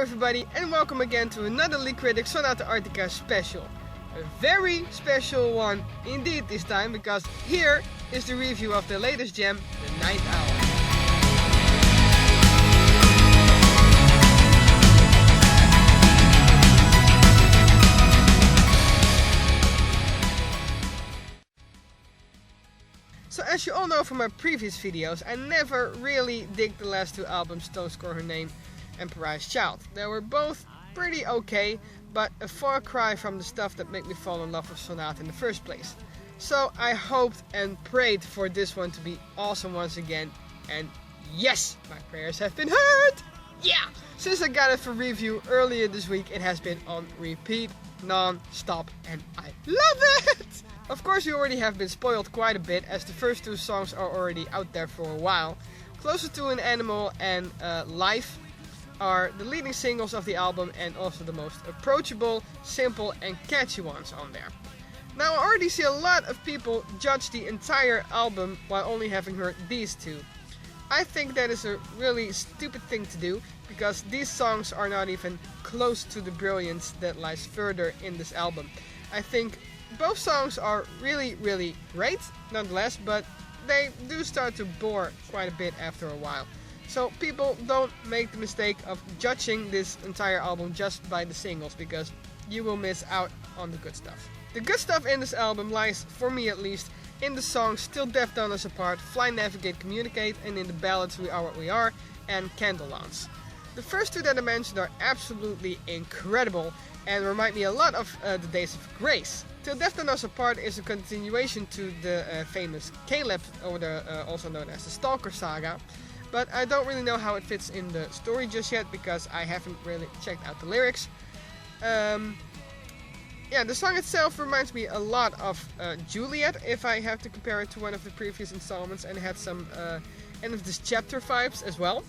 everybody, and welcome again to another League Critic Sonata Arctica special. A very special one indeed this time, because here is the review of the latest gem, the Ninth Hour. So as you all know from my previous videos, I never really dig the last two albums, Don't Score Her Name and Pariah's Child. They were both pretty okay, but a far cry from the stuff that made me fall in love with Sonata in the first place. So I hoped and prayed for this one to be awesome once again, and yes, my prayers have been heard! Yeah! Since I got it for review earlier this week, it has been on repeat, non-stop, and I love it! Of course, you already have been spoiled quite a bit, as the first two songs are already out there for a while. Closer to an Animal and Life are the leading singles of the album, and also the most approachable, simple and catchy ones on there. Now, I already see a lot of people judge the entire album while only having heard these two. I think that is a really stupid thing to do, because these songs are not even close to the brilliance that lies further in this album. I think both songs are really great nonetheless, but they do start to bore quite a bit after a while. So people don't make the mistake of judging this entire album just by the singles, because you will miss out on the good stuff. The good stuff in this album lies, for me at least, in the songs Till Death Done Us Apart, Fly, Navigate, Communicate, and in the ballads We Are What We Are and Candle Dance. The first two that I mentioned are absolutely incredible and remind me a lot of the Days of Grace. Till Death Done Us Apart is a continuation to the famous Caleb, or also known as the Stalker Saga, but I don't really know how it fits in the story just yet, because I haven't really checked out the lyrics. The song itself reminds me a lot of Juliet, if I have to compare it to one of the previous installments, and it had some end of this chapter vibes as well.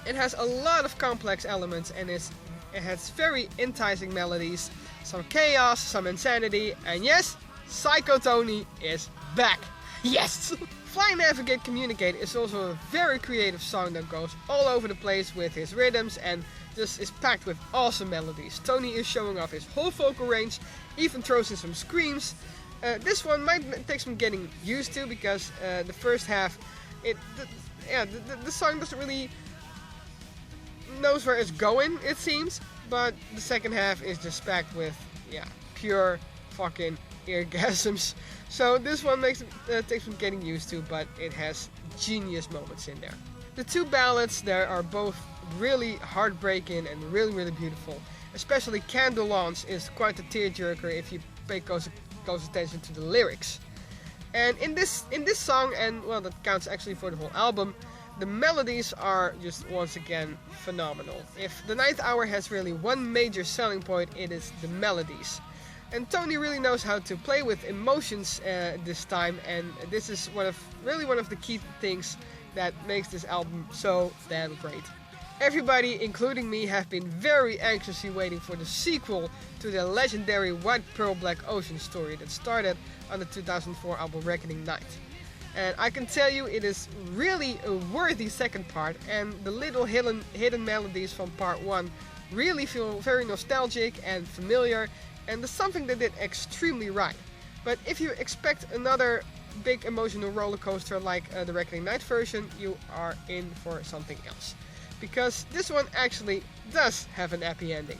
It has a lot of complex elements, and it has very enticing melodies, some chaos, some insanity, and yes, Psycho Tony is back. Yes! Fly, Navigate, Communicate is also a very creative song that goes all over the place with his rhythms and just is packed with awesome melodies. Tony is showing off his whole vocal range, even throws in some screams. This one might take some getting used to, because the first half, the song doesn't really knows where it's going, it seems, but the second half is just packed with pure fucking orgasms. So this one takes some getting used to, but it has genius moments in there. The two ballads there are both really heartbreaking and really beautiful. Especially Candle Dance is quite a tearjerker if you pay close attention to the lyrics. And in this song, and well, that counts actually for the whole album, the melodies are just once again phenomenal. If the Ninth Hour has really one major selling point, it is the melodies. And Tony really knows how to play with emotions this time, and this is one of the key things that makes this album so damn great. Everybody, including me, have been very anxiously waiting for the sequel to the legendary White Pearl Black Ocean story that started on the 2004 album Reckoning Night. And I can tell you, it is really a worthy second part, and the little hidden melodies from part 1 really feel very nostalgic and familiar, and there's something they did extremely right. But if you expect another big emotional roller coaster like the Reckoning Night version, you are in for something else. Because this one actually does have an happy ending.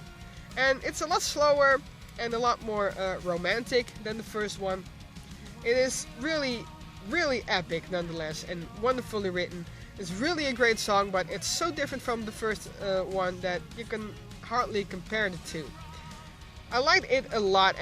And it's a lot slower and a lot more romantic than the first one. It is really epic nonetheless, and wonderfully written. It's really a great song, but it's so different from the first one that you can hardly compare the two. I liked it a lot,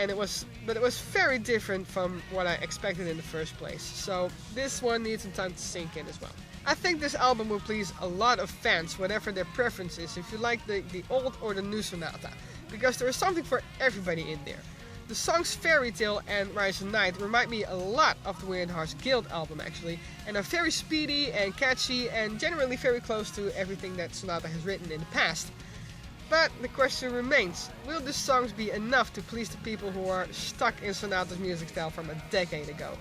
but it was very different from what I expected in the first place. So this one needs some time to sink in as well. I think this album will please a lot of fans, whatever their preference is, if you like the old or the new Sonata, because there is something for everybody in there. The songs Fairy Tale and Rise and Night remind me a lot of the Weird Hearts Guild album actually, and are very speedy and catchy and generally very close to everything that Sonata has written in the past. But the question remains, will these songs be enough to please the people who are stuck in Sonata's music style from a decade ago?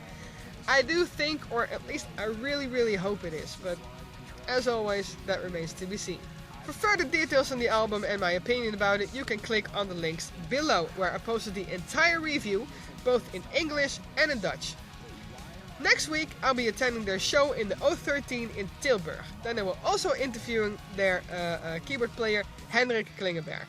I do think, or at least I really hope it is, but as always, that remains to be seen. For further details on the album and my opinion about it, you can click on the links below, where I posted the entire review, both in English and in Dutch. Next week, I'll be attending their show in the O13 in Tilburg. Then I will also interviewing their keyboard player, Henrik Klingenberg.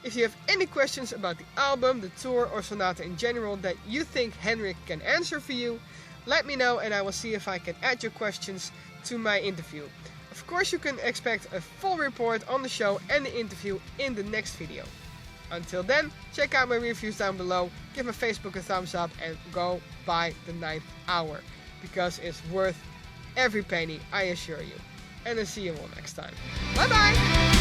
If you have any questions about the album, the tour, or Sonata in general that you think Henrik can answer for you, let me know and I will see if I can add your questions to my interview. Of course, you can expect a full report on the show and the interview in the next video. Until then, check out my reviews down below, give my Facebook a thumbs up and go buy the 9th Hour, because it's worth every penny, I assure you. And I'll see you all next time. Bye bye!